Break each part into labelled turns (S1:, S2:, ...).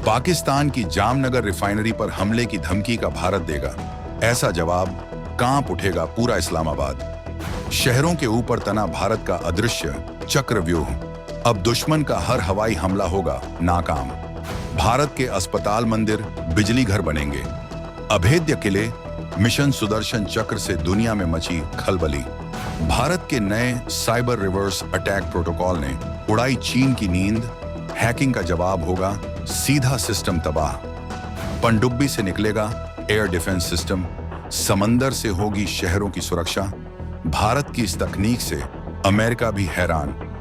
S1: पाकिस्तान की जामनगर रिफाइनरी पर हमले की धमकी का भारत देगा ऐसा जवाब, कांप उठेगा पूरा इस्लामाबाद। शहरों के ऊपर तना भारत का अदृश्य चक्रव्यूह, अब दुश्मन का हर हवाई हमला होगा नाकाम। भारत के अस्पताल, मंदिर, बिजली घर बनेंगे। अभेद्य किले, मिशन सुदर्शन चक्र से दुनिया में मची खलबली। भारत के नए साइबर रिवर्स अटैक प्रोटोकॉल ने उड़ाई चीन की नींद। हैकिंग का जवाब होगा सीधा सिस्टम तबाह। पनडुब्बी से निकलेगा एयर डिफेंस सिस्टम, समंदर से होगी शहरों की सुरक्षा। भारत की इस तकनीक से अमेरिका भी हैरान।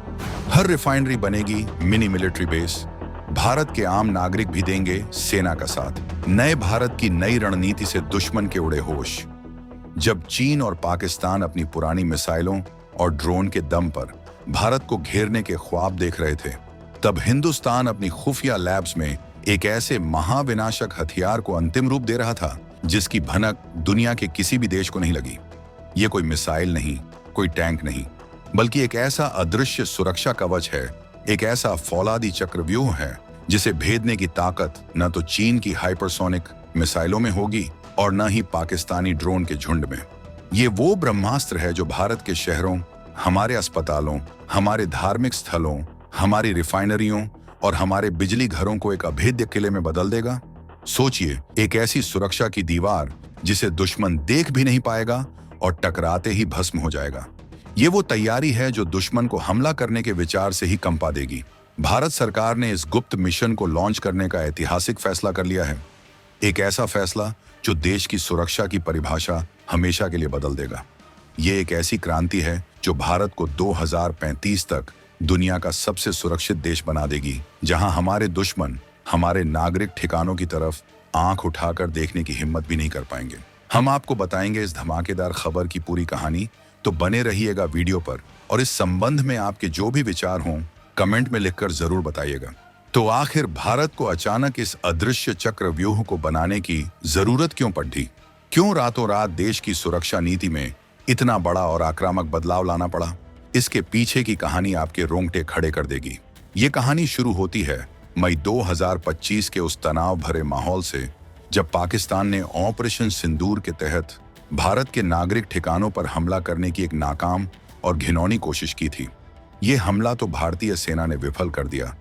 S1: हर रिफाइनरी बनेगी मिनी मिलिट्री बेस। भारत के आम नागरिक भी देंगे सेना का साथ। नए भारत की नई रणनीति से दुश्मन के उड़े होश। जब चीन और पाकिस्तान अपनी पुरानी मिसाइलों और ड्रोन के दम पर भारत को घेरने के ख्वाब देख रहे थे, तब हिंदुस्तान अपनी खुफिया लैब्स में एक ऐसे महाविनाशक हथियार को अंतिम रूप दे रहा था जिसकी भनक दुनिया के किसी भी देश को नहीं लगी। ये कोई मिसाइल नहीं, कोई टैंक नहीं, बल्कि एक ऐसा अदृश्य सुरक्षा कवच है, एक ऐसा फौलादी चक्रव्यूह है जिसे भेदने की ताकत न तो चीन की हाइपरसोनिक मिसाइलों में होगी और न ही पाकिस्तानी ड्रोन के झुंड में। ये वो ब्रह्मास्त्र है जो भारत के शहरों, हमारे अस्पतालों, हमारे धार्मिक स्थलों, हमारी रिफाइनरियों और हमारे बिजली घरों को एक अभेद्य किले में बदल देगा। सोचिए, एक ऐसी सुरक्षा की दीवार जिसे दुश्मन देख भी नहीं पाएगा और टकराते ही भस्म हो जाएगा। ये वो तैयारी है जो दुश्मन को हमला करने के विचार से ही कंपा देगी। भारत सरकार ने इस गुप्त मिशन को लॉन्च करने का ऐतिहासिक फैसला कर लिया है। एक ऐसा फैसला जो देश की सुरक्षा की परिभाषा हमेशा के लिए बदल देगा। ये एक ऐसी क्रांति है जो भारत को 2035 तक दुनिया का सबसे सुरक्षित देश बना देगी, जहां हमारे दुश्मन हमारे नागरिक ठिकानों की तरफ आंख उठाकर देखने की हिम्मत भी नहीं कर पाएंगे। हम आपको बताएंगे इस धमाकेदार खबर की पूरी कहानी, तो बने रहिएगा वीडियो पर। और इस संबंध में आपके जो भी विचार हों, कमेंट में लिखकर जरूर बताइएगा। तो आखिर भारत को अचानक इस अदृश्य चक्रव्यूह को बनाने की जरूरत क्यों पड़ी? क्यों रातों रात देश की सुरक्षा नीति में इतना बड़ा और आक्रामक बदलाव लाना पड़ा? इसके पीछे की कहानी आपके रोंगटे खड़े कर देगी। ये कहानी शुरू होती है मई 2025 के उस तनाव भरे माहौल से, जब पाकिस्तान ने ऑपरेशन सिंदूर के तहत भारत के नागरिक ठिकानों पर हमला करने की एक नाकाम और घिनौनी कोशिश की थी। ये हमला तो भारतीय सेना ने विफल कर दिया,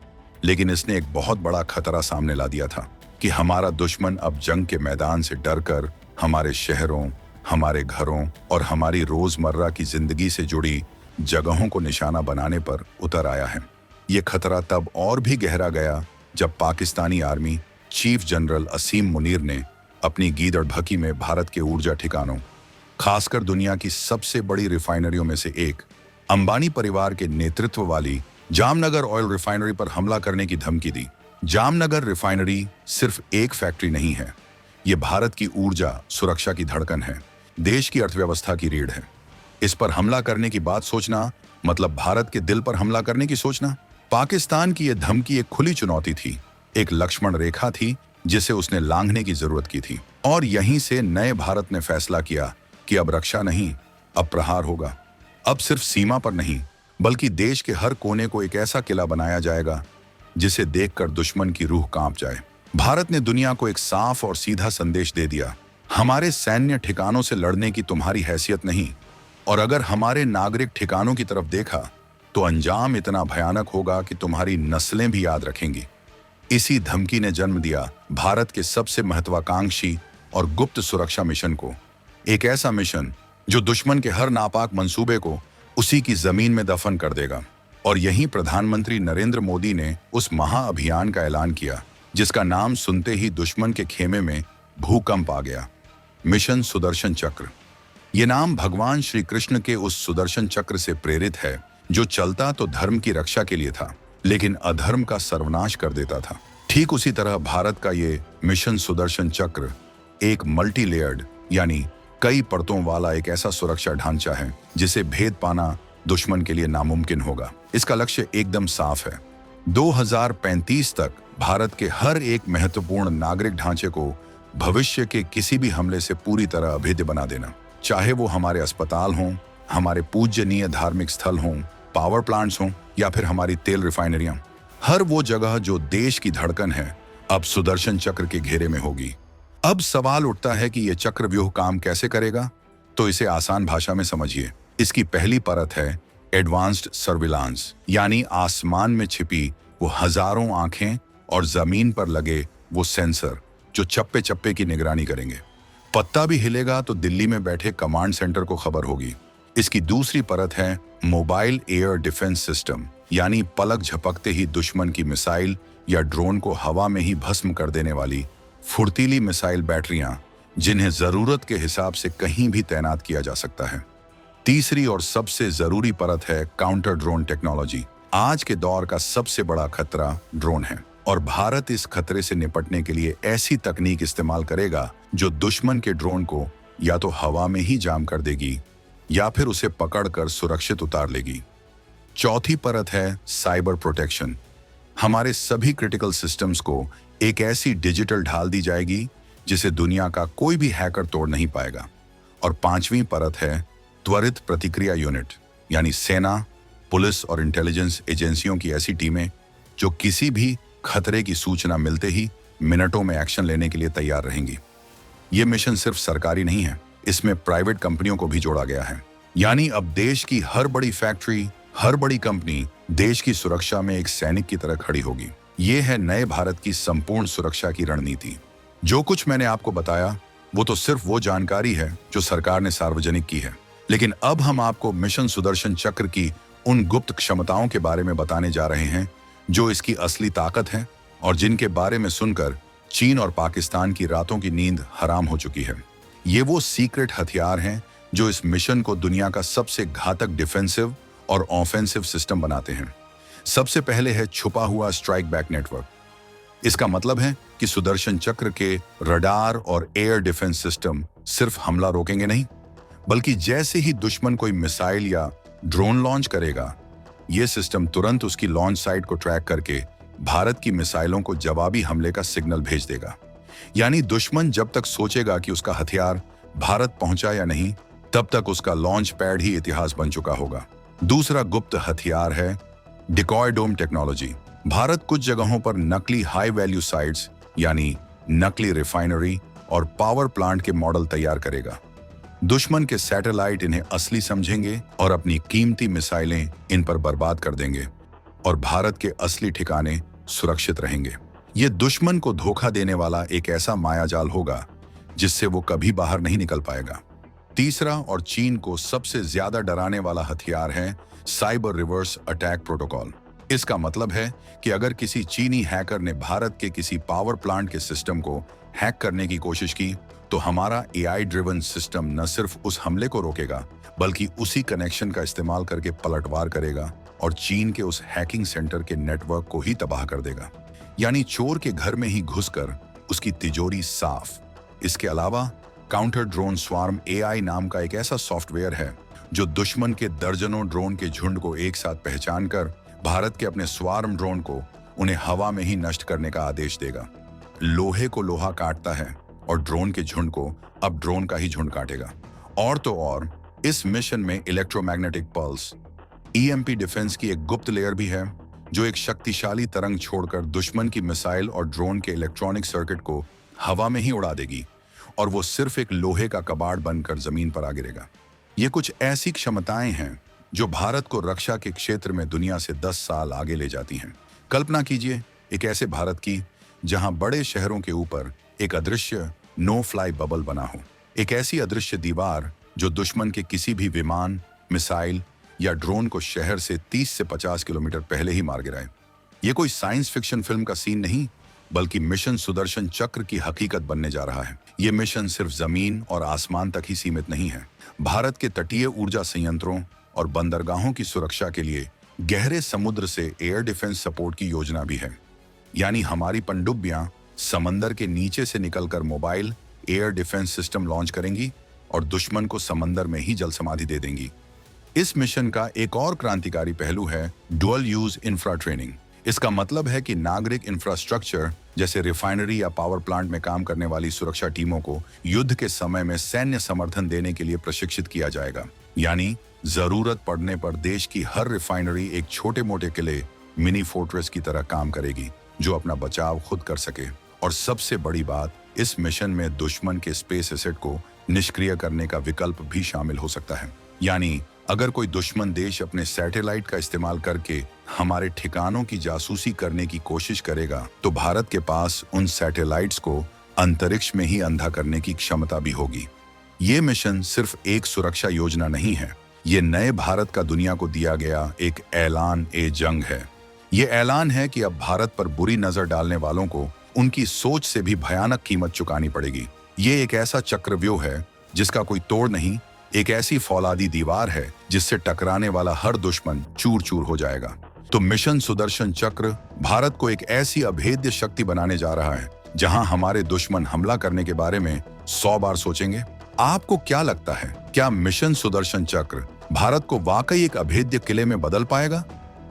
S1: लेकिन इसने एक बहुत बड़ा खतरा सामने ला दिया था कि हमारा दुश्मन अब जंग के मैदान से डरकर हमारे शहरों, हमारे घरों और हमारी रोजमर्रा की जिंदगी से जुड़ी जगहों को निशाना बनाने पर उतर आया है। ये खतरा तब और भी गहरा गया जब पाकिस्तानी आर्मी चीफ जनरल असीम मुनीर ने अपनी गीदड़-भकी में भारत के ऊर्जा ठिकानों, खासकर दुनिया की सबसे बड़ी रिफाइनरियों में से एक अंबानी परिवार के नेतृत्व वाली जामनगर ऑयल रिफाइनरी पर हमला करने की धमकी दी। जामनगर रिफाइनरी सिर्फ एक फैक्ट्री नहीं है, ये भारत की ऊर्जा सुरक्षा की धड़कन है, देश की अर्थव्यवस्था की रीढ़ है। इस पर हमला करने की बात सोचना मतलब भारत के दिल पर हमला करने की सोचना। पाकिस्तान की यह धमकी एक खुली चुनौती थी, एक लक्ष्मण रेखा थी जिसे उसने लांघने की जरूरत की थी। और यहीं से नए भारत ने फैसला किया कि अब रक्षा नहीं, अब प्रहार होगा। अब सिर्फ सीमा पर नहीं, बल्कि देश के हर कोने को एक ऐसा किला बनाया जाएगा जिसे देखकर दुश्मन की रूह कांप जाए। भारत ने दुनिया को एक साफ और सीधा संदेश दे दिया, हमारे सैन्य ठिकानों से लड़ने की तुम्हारी हैसियत नहीं, और अगर हमारे नागरिक ठिकानों की तरफ देखा तो अंजाम इतना भयानक होगा कि तुम्हारी नस्लें भी याद रखेंगी। इसी धमकी ने जन्म दिया भारत के सबसे महत्वाकांक्षी और गुप्त सुरक्षा मिशन को। एक ऐसा मिशन जो दुश्मन के हर नापाक मंसूबे को उसी की जमीन में दफन कर देगा। और यहीं प्रधानमंत्री नरेंद्र मोदी ने उस महाअभियान का ऐलान किया जिसका नाम सुनते ही दुश्मन के खेमे में भूकंप आ गया, मिशन सुदर्शन चक्र। ये नाम भगवान श्री कृष्ण के उस सुदर्शन चक्र से प्रेरित है जो चलता तो धर्म की रक्षा के लिए था, लेकिन अधर्म का सर्वनाश कर देता था। ठीक उसी तरह भारत का ये मिशन सुदर्शन चक्र एक मल्टी लेयर्ड यानी कई परतों वाला एक ऐसा सुरक्षा ढांचा है जिसे भेद पाना दुश्मन के लिए नामुमकिन होगा। इसका लक्ष्य एकदम साफ है, 2035 तक भारत के हर एक महत्वपूर्ण नागरिक ढांचे को भविष्य के किसी भी हमले से पूरी तरह अभेद्य बना देना। चाहे वो हमारे अस्पताल हों, हमारे पूज्यनीय धार्मिक स्थल हों, पावर प्लांट्स हों या फिर हमारी तेल रिफाइनरियां, हर वो जगह जो देश की धड़कन है, अब सुदर्शन चक्र के घेरे में होगी। अब सवाल उठता है कि यह चक्रव्यूह काम कैसे करेगा। तो इसे आसान भाषा में समझिए। इसकी पहली परत है एडवांस्ड सर्विलांस, यानी आसमान में छिपी वो हजारों आंखें और जमीन पर लगे वो सेंसर जो चप्पे चप्पे की निगरानी करेंगे। पत्ता भी हिलेगा तो दिल्ली में बैठे कमांड सेंटर को खबर होगी। इसकी दूसरी परत है मोबाइल एयर डिफेंस सिस्टम, यानी पलक झपकते ही दुश्मन की मिसाइल या ड्रोन को हवा में ही भस्म कर देने वाली फुर्तीली मिसाइल बैटरियां, जिन्हें जरूरत के हिसाब से कहीं भी तैनात किया जा सकता है। तीसरी और सबसे जरूरी परत है काउंटर ड्रोन टेक्नोलॉजी। आज के दौर का सबसे बड़ा खतरा ड्रोन है और भारत इस खतरे से निपटने के लिए ऐसी तकनीक इस्तेमाल करेगा जो दुश्मन के ड्रोन को या तो हवा में ही जाम कर देगी या फिर उसे पकड़कर सुरक्षित उतार लेगी। चौथी परत है साइबर प्रोटेक्शन। हमारे सभी क्रिटिकल सिस्टम्स को एक ऐसी डिजिटल ढाल दी जाएगी जिसे दुनिया का कोई भी हैकर तोड़ नहीं पाएगा। और पांचवी परत है त्वरित प्रतिक्रिया यूनिट, यानी सेना, पुलिस और इंटेलिजेंस एजेंसियों की ऐसी टीमें जो किसी भी खतरे की सूचना मिलते ही मिनटों में एक्शन लेने के लिए तैयार रहेंगी। ये मिशन सिर्फ सरकारी नहीं है, इसमें प्राइवेट कंपनियों को भी जोड़ा गया है। यानी अब देश की हर बड़ी फैक्ट्री, हर बड़ी कंपनी देश की सुरक्षा में एक सैनिक की तरह खड़ी होगी। ये है नए भारत की संपूर्ण सुरक्षा की रणनीति। जो कुछ मैंने आपको बताया वो तो सिर्फ वो जानकारी है जो सरकार ने सार्वजनिक की है, लेकिन अब हम आपको मिशन सुदर्शन चक्र की उन गुप्त क्षमताओं के बारे में बताने जा रहे हैं जो इसकी असली ताकत है और जिनके बारे में सुनकर चीन और पाकिस्तान की रातों की नींद हराम हो चुकी है। ये वो सीक्रेट हथियार हैं जो इस मिशन को दुनिया का सबसे घातक डिफेंसिव और ऑफेंसिव सिस्टम बनाते हैं। सबसे पहले है छुपा हुआ स्ट्राइक बैक नेटवर्क। इसका मतलब है कि सुदर्शन चक्र के रडार और एयर डिफेंस सिस्टम सिर्फ हमला रोकेंगे नहीं, बल्कि जैसे ही दुश्मन कोई मिसाइल या ड्रोन लॉन्च करेगा, यह सिस्टम तुरंत उसकी लॉन्च साइट को ट्रैक करके भारत की मिसाइलों को जवाबी हमले का सिग्नल भेज देगा। यानी दुश्मन जब तक सोचेगा कि उसका हथियार भारत पहुंचा या नहीं, तब तक उसका लॉन्च पैड ही इतिहास बन चुका होगा। दूसरा गुप्त हथियार है डिकॉय डोम टेक्नोलॉजी। भारत कुछ जगहों पर नकली हाई वैल्यू साइट्स, यानी नकली रिफाइनरी और पावर प्लांट के मॉडल तैयार करेगा। दुश्मन के सैटेलाइट इन्हें असली समझेंगे और अपनी कीमती मिसाइलें इन पर बर्बाद कर देंगे और भारत के असली ठिकाने सुरक्षित रहेंगे। ये दुश्मन को धोखा देने वाला एक ऐसा मायाजाल होगा जिससे वो कभी बाहर नहीं निकल पाएगा। तीसरा और चीन को सबसे ज्यादा डराने वाला हथियार है साइबर रिवर्स अटैक प्रोटोकॉल। इसका मतलब है कि अगर किसी चीनी हैकर ने भारत के किसी पावर प्लांट के सिस्टम को हैक करने की कोशिश की, तो हमारा एआई ड्रिवन सिस्टम न सिर्फ उस हमले को रोकेगा, बल्कि उसी कनेक्शन का इस्तेमाल करके पलटवार करेगा और चीन के उस हैकिंग सेंटर के नेटवर्क को ही तबाह कर देगा। यानी चोर के घर में ही घुसकर उसकी तिजोरी साफ। इसके अलावा काउंटर ड्रोन स्वार्म एआई नाम का एक ऐसा सॉफ्टवेयर है जो दुश्मन के दर्जनों ड्रोन के झुंड को एक साथ पहचान कर भारत के अपने स्वार्म ड्रोन को उन्हें हवा में ही नष्ट करने का आदेश देगा। लोहे को लोहा काटता है और ड्रोन के झुंड को अब ड्रोन का ही झुंड काटेगा। और तो और इस मिशन में इलेक्ट्रोमैग्नेटिक पल्स ईएमपी डिफेंस की एक गुप्त लेयर भी है जो एक शक्तिशाली तरंग छोड़कर दुश्मन की मिसाइल और ड्रोन के इलेक्ट्रॉनिक सर्किट को हवा में ही उड़ा देगी और वो सिर्फ एक लोहे का कबाड़ बनकर जमीन पर आ गिरेगा। ये कुछ ऐसी क्षमताएं हैं जो भारत को रक्षा के क्षेत्र में दुनिया से 10 साल आगे ले जाती हैं। कल्पना कीजिए एक ऐसे भारत की जहां बड़े शहरों के ऊपर एक अदृश्य नो फ्लाई बबल बना हो, एक ऐसी अदृश्य दीवार जो दुश्मन के किसी भी विमान, मिसाइल या ड्रोन को शहर से 30 से 50 किलोमीटर पहले ही मार गिराए। ये कोई साइंस फिक्शन फिल्म का सीन नहीं, बल्कि मिशन सुदर्शन चक्र की हकीकत बनने जा रहा है। ये मिशन सिर्फ जमीन और आसमान तक ही सीमित नहीं है। भारत के तटीय ऊर्जा संयंत्रों और बंदरगाहों की सुरक्षा के लिए गहरे समुद्र से एयर डिफेंस सपोर्ट की योजना भी है। यानी हमारी पनडुब्बियां समंदर के नीचे से निकलकर mobile air defence system launch करेंगी और दुश्मन को समंदर में ही जल समाधि दे देंगी। इस मिशन का एक और क्रांतिकारी पहलू है डुअल यूज इंफ्रा ट्रेनिंग। इसका मतलब है कि नागरिक इंफ्रास्ट्रक्चर जैसे रिफाइनरी या पावर प्लांट में काम करने वाली सुरक्षा टीमों को युद्ध के समय में सैन्य समर्थन देने के लिए प्रशिक्षित किया जाएगा। यानी जरूरत पड़ने पर देश की हर रिफाइनरी एक छोटे मोटे किले, मिनी फोर्ट्रेस की तरह काम करेगी जो अपना बचाव खुद कर सके। और सबसे बड़ी बात, इस मिशन में दुश्मन के स्पेस एसेट को निष्क्रिय करने का विकल्प भी शामिल हो सकता है। यानी अगर कोई दुश्मन देश अपने सैटेलाइट का इस्तेमाल करके हमारे ठिकानों की जासूसी करने की कोशिश करेगा, तो भारत के पास उन सैटेलाइट्स को अंतरिक्ष में ही अंधा करने की क्षमता भी होगी। ये मिशन सिर्फ एक सुरक्षा योजना नहीं है, ये नए भारत का दुनिया को दिया गया एक ऐलान ए जंग है। ये ऐलान है कि अब भारत पर बुरी नजर डालने वालों को उनकी सोच से भी भयानक कीमत चुकानी पड़ेगी। ये एक ऐसा चक्रव्यूह है जिसका कोई तोड़ नहीं, एक ऐसी फौलादी दीवार है जिससे टकराने वाला हर दुश्मन चूर चूर हो जाएगा। तो मिशन सुदर्शन चक्र भारत को एक ऐसी अभेद्य शक्ति बनाने जा रहा है जहां हमारे दुश्मन हमला करने के बारे में 100 बार सोचेंगे। आपको क्या लगता है, क्या मिशन सुदर्शन चक्र भारत को वाकई एक अभेद्य किले में बदल पाएगा?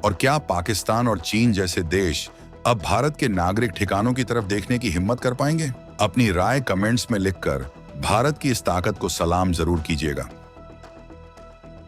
S1: और क्या पाकिस्तान और चीन जैसे देश अब भारत के नागरिक ठिकानों की तरफ देखने की हिम्मत कर पाएंगे? अपनी राय कमेंट्स में लिखकर भारत की इस ताकत को सलाम जरूर कीजिएगा।